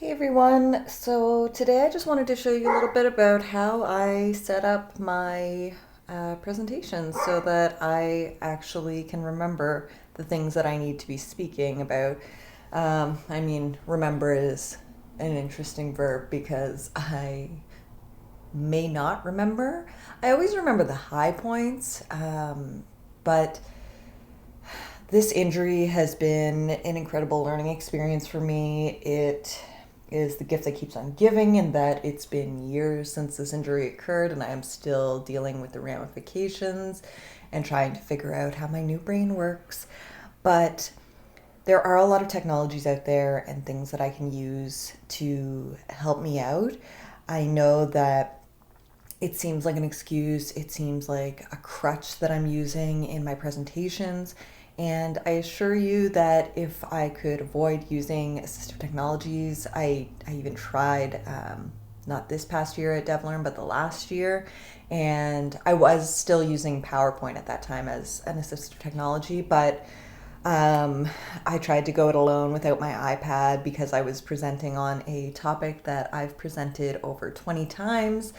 Hey everyone, so today I just wanted to show you a little bit about how I set up my presentations so that I actually can remember the things that I need to be speaking about. Remember is an interesting verb because I may not remember. I always remember the high points, but this injury has been an incredible learning experience for me. It is the gift that keeps on giving, in that it's been years since this injury occurred, and I am still dealing with the ramifications and trying to figure out how my new brain works. But there are a lot of technologies out there and things that I can use to help me out. I know that it seems like an excuse, it seems like a crutch that I'm using in my presentations. And I assure you that if I could avoid using assistive technologies, I even tried, not this past year at DevLearn, but the last year. And I was still using PowerPoint at that time as an assistive technology, but I tried to go it alone without my iPad because I was presenting on a topic that I've presented over 20 times,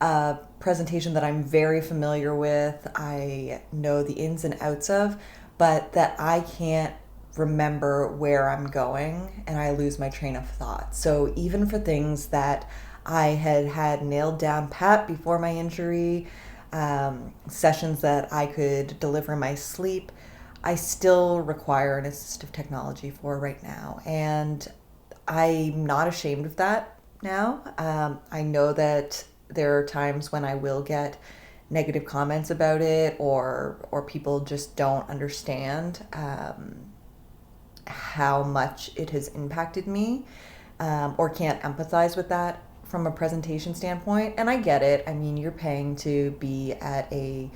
a presentation that I'm very familiar with, I know the ins and outs of, but that I can't remember where I'm going and I lose my train of thought. So even for things that I had nailed down pat before my injury, sessions that I could deliver in my sleep, I still require an assistive technology for right now. And I'm not ashamed of that now. I know that there are times when I will get negative comments about it, or people just don't understand how much it has impacted me, or can't empathize with that from a presentation standpoint. And I get it. I mean, you're paying to be at a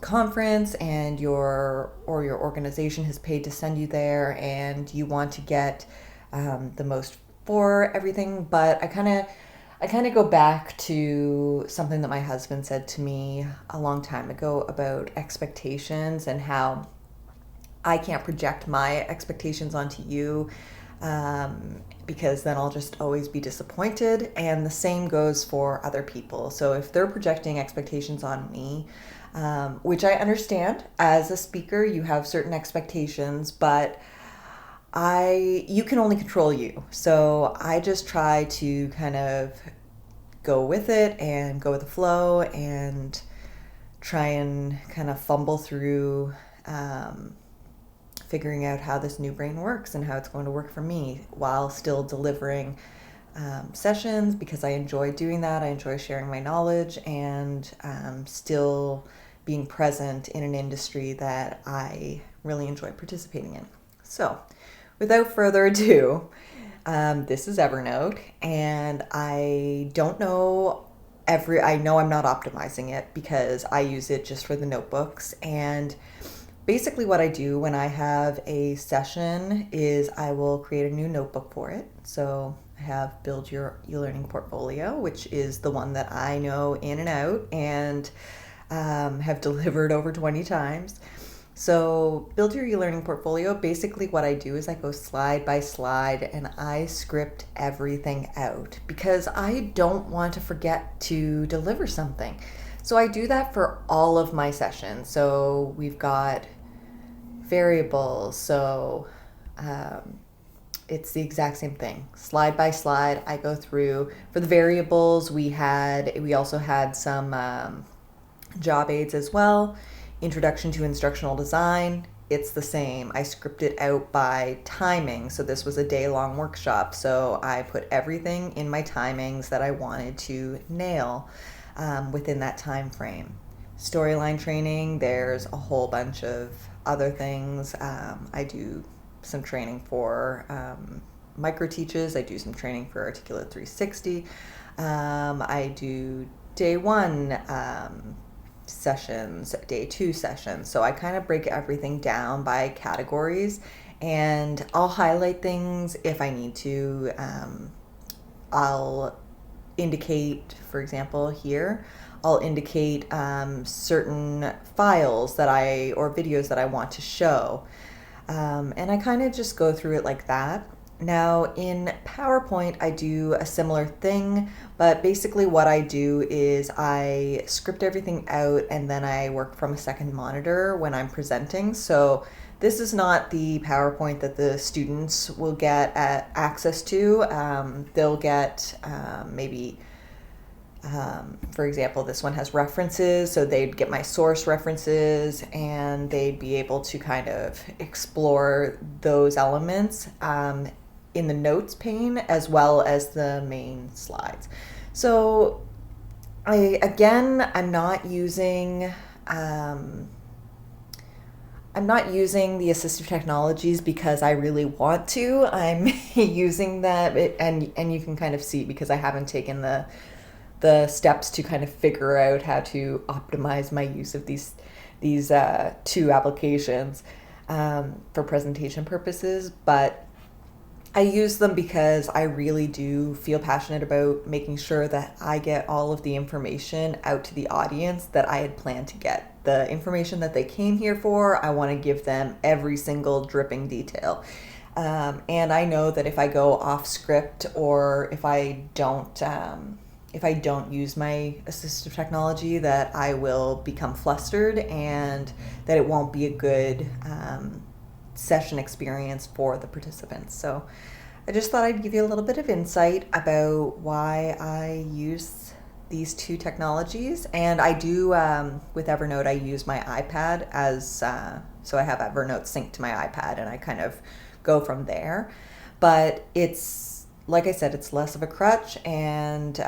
conference, and your organization has paid to send you there, and you want to get the most for everything. But I kind of go back to something that my husband said to me a long time ago about expectations and how I can't project my expectations onto you, because then I'll just always be disappointed. And the same goes for other people. So if they're projecting expectations on me, which I understand, as a speaker, you have certain expectations, but you can only control you. So I just try to kind of go with it and go with the flow and try and kind of fumble through, figuring out how this new brain works and how it's going to work for me while still delivering sessions, because I enjoy doing that. I enjoy sharing my knowledge and still being present in an industry that I really enjoy participating in. So, without further ado, this is Evernote, and I don't know I know I'm not optimizing it because I use it just for the notebooks. And basically what I do when I have a session is I will create a new notebook for it. So I have Build Your E-Learning Portfolio, which is the one that I know in and out, and have delivered over 20 times. So Build Your E-Learning Portfolio, basically what I do is I go slide by slide and I script everything out because I don't want to forget to deliver something. So I do that for all of my sessions. So we've got variables. So it's the exact same thing. Slide by slide, I go through. For the variables, we also had some job aids as well. Introduction to instructional design, it's the same. I script it out by timing. So this was a day-long workshop. So I put everything in my timings that I wanted to nail within that time frame. Storyline training, there's a whole bunch of other things. I do some training for micro teaches. I do some training for Articulate 360. I do day one sessions, day two sessions. So I kind of break everything down by categories, and I'll highlight things if I need to. I'll indicate, for example, here, I'll indicate certain files or videos that I want to show. And I kind of just go through it like that. Now in PowerPoint, I do a similar thing, but basically what I do is I script everything out and then I work from a second monitor when I'm presenting. So this is not the PowerPoint that the students will get access to. They'll get maybe for example, this one has references, so they'd get my source references and they'd be able to kind of explore those elements in the notes pane as well as the main slides. So I'm not using the assistive technologies because I really want to. I'm using that, and you can kind of see because I haven't taken the steps to kind of figure out how to optimize my use of these two applications for presentation purposes. But I use them because I really do feel passionate about making sure that I get all of the information out to the audience that I had planned to get. The information that they came here for, I want to give them every single dripping detail. And I know that if I go off script or if I don't use my assistive technology, that I will become flustered and that it won't be a good session experience for the participants. So I just thought I'd give you a little bit of insight about why I use these two technologies. And I do, with Evernote, I use my iPad as, so I have Evernote synced to my iPad and I kind of go from there. But it's, like I said, it's less of a crutch and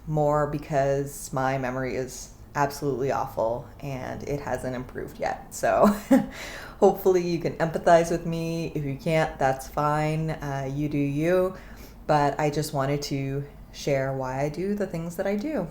more because my memory is absolutely awful and it hasn't improved yet. So hopefully you can empathize with me. If you can't, that's fine. You do you. But I just wanted to share why I do the things that I do.